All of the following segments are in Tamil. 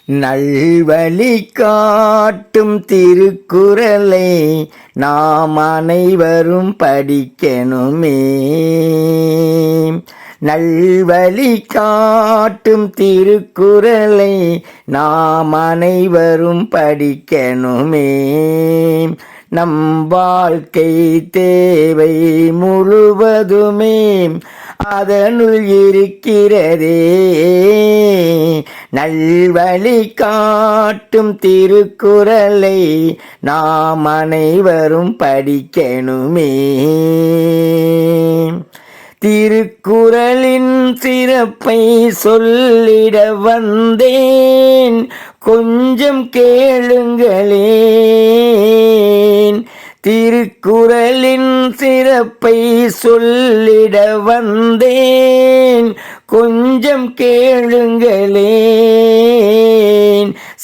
நல்வழி காட்டும் திருக்குறளை நாம் அனைவரும் படிக்கணுமே. நல்வழி காட்டும் திருக்குறளை நாம் அனைவரும் படிக்கணுமே. நம் வாழ்க்கை தேவை முழுவதுமே அதனுள் இருக்கிறதே. நல்வழி காட்டும் திருக்குறளை நாம் அனைவரும் படிக்கணுமே. திருக்குறளின் சிறப்பை சொல்லிட வந்தேன், கொஞ்சம் கேளுங்களேன். திருக்குறளின் சிறப்பை சொல்லிட வந்தேன், கொஞ்சம் கேளுங்களேன்.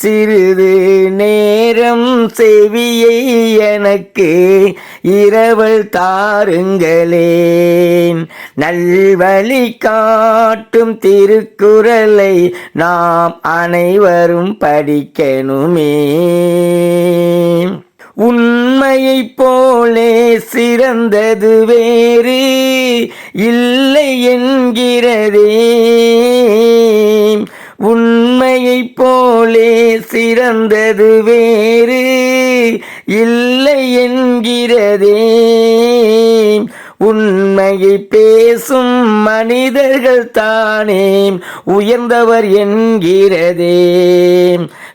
சிறிது நேரம் செவியை எனக்கு இரவல் தாருங்களேன். நல்வழி காட்டும் திருக்குறளை நாம் அனைவரும் படிக்கணுமே. உண்மையைப் போலே சிறந்தது வேறு இல்லை என்கிறதே. உண்மையைப் போலே சிறந்தது வேறு இல்லை என்கிறதே. உண்மையை பேசும் மனிதர்கள் தானே உயர்ந்தவர் என்கிறதே.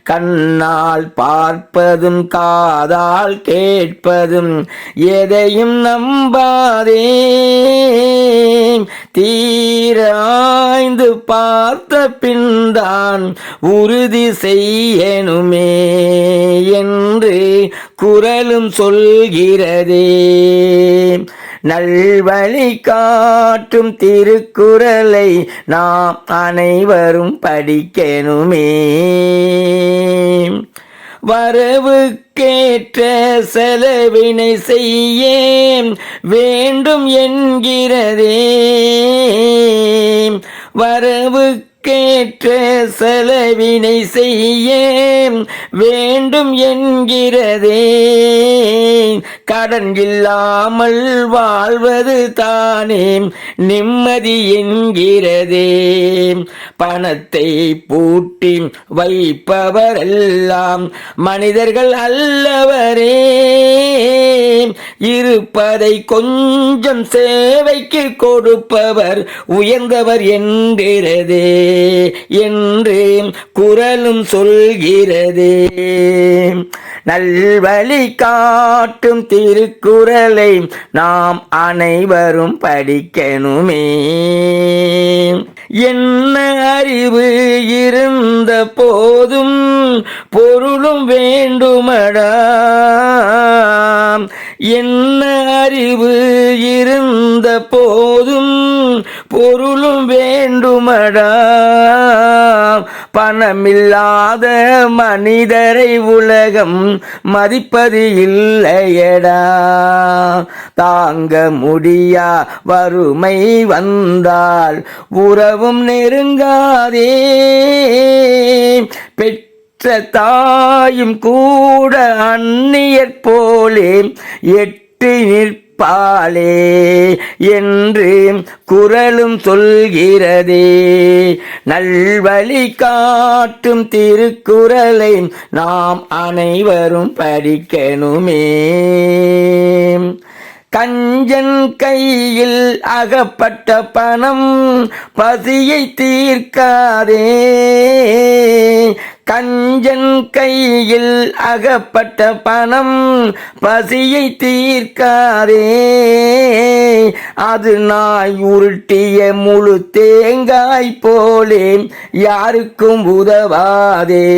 கண்ணால் பார்ப்பதும் காதால் கேட்பதும் எதையும் நம்பாதே. தீராய்ந்து பார்த்த பின்தான் உறுதி செய்யணுமே என்று குறளும் சொல்கிறதே. நல்வழி காட்டும் திருக்குறளை நாம் அனைவரும் படிக்கணுமே. வரவுக்கேற்ற செலவினை செய்ய வேண்டும் என்கிறதே. வரவுக்கேற்ற செலவினை செய்ய வேண்டும் என்கிறதே. கடன் இல்லாமல் வாழ்வது தானே நிம்மதி என்கிறதே. பணத்தை பூட்டி வைப்பவரெல்லாம் மனிதர்கள் அல்லவரே. இருப்பதை கொஞ்சம் சேவைக்கு கொடுப்பவர் உயர்ந்தவர் என்கிறதே என்று குறளும் சொல்கிறதே. நல்வழி காட்டும் திருக்குறளை நாம் அனைவரும் படிக்கணுமே. என்ன அறிவு இருந்த போதும் பொருளும் வேண்டுமடா. என்ன அறிவு இருந்த போதும் பொருளும் வேண்டுமடா. பணமில்லாத மனிதரை உலகம் மதிப்பது இல்லையடா. தாங்க முடியா வறுமை வந்தால் உறவும் நெருங்காதே. பெற்ற தாயும் கூட அந்நியர் போலே எட்டி நிற்பாளே என்று குறளும் சொல்கிறதே. நல்வழி காட்டும் திருக்குறளை நாம் அனைவரும் படிக்கணுமே. கஞ்சன் கையில் அகப்பட்ட பணம் பசியை தீர்க்காதே. கஞ்சன் கையில் அகப்பட்ட பணம் பசியை தீர்க்காதே. அது நாய் உருட்டிய முழு தேங்காய் போலே யாருக்கும் உதவாதே.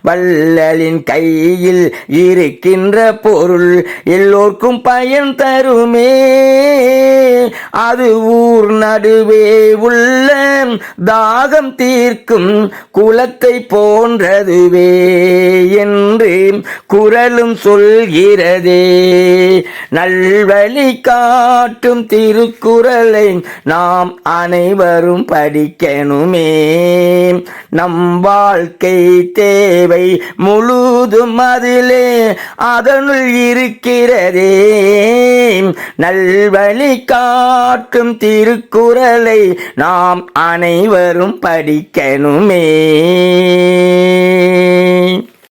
வள்ளலின் கையில் இருக்கின்ற பொருள் எல்லோருக்கும் பயன் தருமே. அது ஊர் நடுவே உள்ள தாகம் தீர்க்கும் குளத்தை போன்ற அதுவே என்று குரலும் சொல்கிறதே. நல்வழி காட்டும் திருக்குறளை நாம் அனைவரும் படிக்கணுமே. நம் வாழ்க்கை தேவை முழுதும் அதிலே அதனுள் இருக்கிறதே. நல்வழி காட்டும் திருக்குறளை நாம் அனைவரும் படிக்கணுமே.